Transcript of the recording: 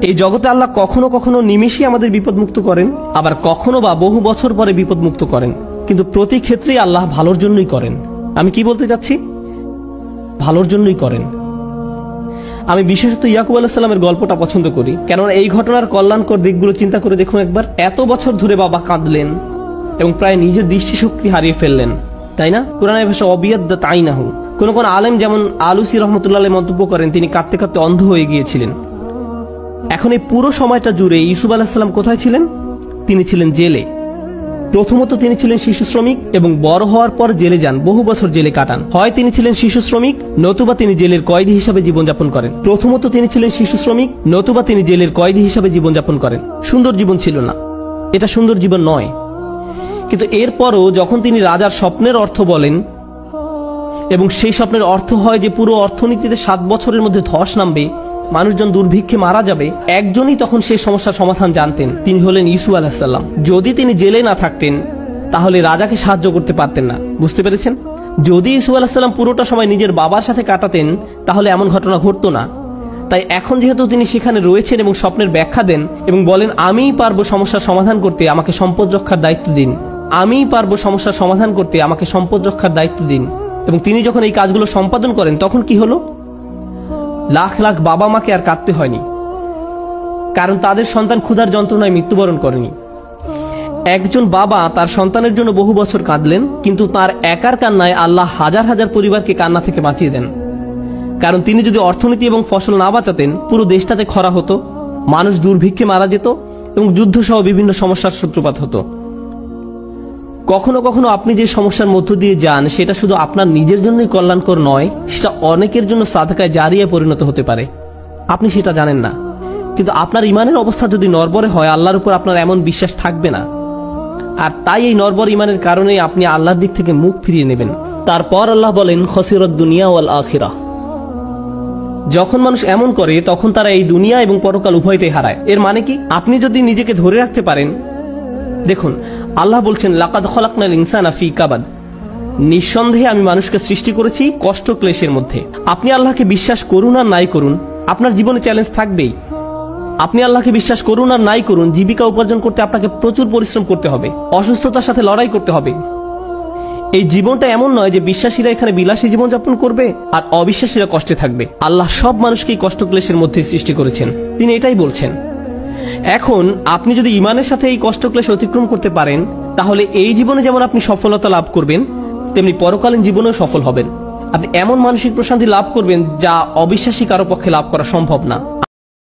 এই জগতে আল্লাহ কখনো কখনো নিমেষে আমাদের বিপদমুক্ত করেন, আবার কখনো বা বহু বছর পরে বিপদমুক্ত করেন, কিন্তু প্রতি ক্ষেত্রেই আল্লাহ ভালোর জন্যই করেন। আমি কি বলতে চাচ্ছি? ভালোর জন্যই করেন। আমি বিশেষত ইয়াকুব আলাইহিস সালামের গল্পটা পছন্দ করি, কেননা এই ঘটনার কল্যাণকর দিকগুলো চিন্তা করে দেখুন একবার। এত বছর ধরে বাবা কাঁদলেন এবং প্রায় নিজের দৃষ্টিশক্তি হারিয়ে ফেললেন, তাই না? কোরআনের ভাষা অবিয়াদ্দাত আইনাহু। কোন কোন আলেম যেমন আলুসি রহমতুল্লাহ আলাইহি মন্তব্য করেন তিনি কাঁদতে কাঁদতে অন্ধ হয়ে গিয়েছিলেন। এখন এই পুরো সময়টা জুড়ে ইউসুফ আলাইহিস সালাম কোথায় ছিলেন? তিনি ছিলেন জেলে। প্রথমত তিনি ছিলেন শিশু শ্রমিক এবং বড় হওয়ার পর জেলে যান, বহু বছর জেলে কাটান। হয় তিনি ছিলেন শিশু শ্রমিক, নতুবা তিনি জেলের কয়েদি হিসাবে জীবনযাপন করেন। প্রথমত তিনি ছিলেন শিশু শ্রমিক, নতুবা তিনি জেলের কয়েদি হিসাবে জীবনযাপন করেন। সুন্দর জীবন ছিল না, এটা সুন্দর জীবন নয়। কিন্তু এরপরও যখন তিনি রাজার স্বপ্নের অর্থ বলেন এবং সেই স্বপ্নের অর্থ হয় যে পুরো অর্থনীতিতে 7 বছরের মধ্যে ধস নামবে, মানুষজন দুর্ভিক্ষে মারা যাবে, একজনই তখন সেই সমস্যার সমাধান জানতেন, তিনি হলেন ইউসুফ আলাইহিস সালাম। যদি তিনি জেলে না থাকতেন তাহলে রাজাকে সাহায্য করতে পারতেন না। বুঝতে পেরেছেন? যদি ইউসুফ আলাইহিস সালাম পুরোটা সময় নিজের বাবার সাথে কাটাতেন তাহলে এমন ঘটনা ঘটতো না। তাই এখন যেহেতু তিনি সেখানে রয়েছেন এবং স্বপ্নের ব্যাখ্যা দেন এবং বলেন আমিই পারবো সমস্যার সমাধান করতে, আমাকে সম্পদ রক্ষার দায়িত্ব দিন, আমিই পারবো সমস্যার সমাধান করতে, আমাকে সম্পদ রক্ষার দায়িত্ব দিন, এবং তিনি যখন এই কাজগুলো সম্পাদন করেন তখন কি হলো? লাখ লাখ বাবা মাকে আর কাঁদতে হয়নি, কারণ তাদের সন্তান ক্ষুধার যন্ত্রণায় মৃত্যুবরণ করেনি। একজন বাবা তার সন্তানের জন্য বহু বছর কাঁদলেন, কিন্তু তার একার কান্নায় আল্লাহ হাজার হাজার পরিবারকে কান্না থেকে বাঁচিয়ে দেন। কারণ তিনি যদি অর্থনীতি এবং ফসল না বাঁচাতেন পুরো দেশটাতে খরা হতো, মানুষ দুর্ভিক্ষে মারা যেত এবং যুদ্ধ সহ বিভিন্ন সমস্যার সূত্রপাত হতো। কখনো কখনো আপনি যে সমস্যার মধ্য দিয়ে যান সেটা শুধু আপনার নিজের জন্যই কল্যাণকর নয়, সেটা অনেকের জন্য সাদকায়ে জারিয়া পরিণত হতে পারে। আপনি সেটা জানেন না, কিন্তু আপনার ইমানের অবস্থা যদি নড়বড়ে হয় আল্লাহর উপর আপনার এমন বিশ্বাস থাকবে না, আর তাই এই নড়বড়ে ইমানের কারণে আপনি আল্লাহর দিক থেকে মুখ ফিরিয়ে নেবেন। তারপর আল্লাহ বলেন খসিরাত দুনিয়া ওয়াল আখিরাহ। যখন মানুষ এমন করে তখন তারা এই দুনিয়া এবং পরকাল উভয়টাই হারায়। এর মানে কি? আপনি যদি নিজেকে ধরে রাখতে পারেন, দেখুন আল্লাহ বলছেন লাকাদ খলাকনাল ইনসানা ফি কাবাদ, নিঃসন্দেহে আমি মানুষকে সৃষ্টি করেছি কষ্ট ক্লেশের মধ্যে। আপনি আল্লাহকে বিশ্বাস করুন আর নাই করুন, আপনার জীবনে চ্যালেঞ্জ থাকবেই। আপনি আল্লাহকে বিশ্বাস করুন আর নাই করুন, জীবিকা উপার্জন করতে আপনাকে প্রচুর পরিশ্রম করতে হবে, অসুস্থতার সাথে লড়াই করতে হবে। এই জীবনটা এমন নয় যে বিশ্বাসীরা এখানে বিলাসী জীবনযাপন করবে আর অবিশ্বাসীরা কষ্টে থাকবে। আল্লাহ সব মানুষকেই কষ্ট ক্লেশের মধ্যে সৃষ্টি করেছেন, তিনি এটাই বলছেন। এখন আপনি যদি ইমানের সাথে এই কষ্ট ক্লেশ অতিক্রম করতে পারেন তাহলে এই জীবনে যেমন আপনি সফলতা লাভ করবেন তেমনি পরকালীন জীবনেও সফল হবেন। আপনি এমন মানসিক প্রশান্তি লাভ করবেন যা অবিশ্বাসী কারো পক্ষে লাভ করা সম্ভব না।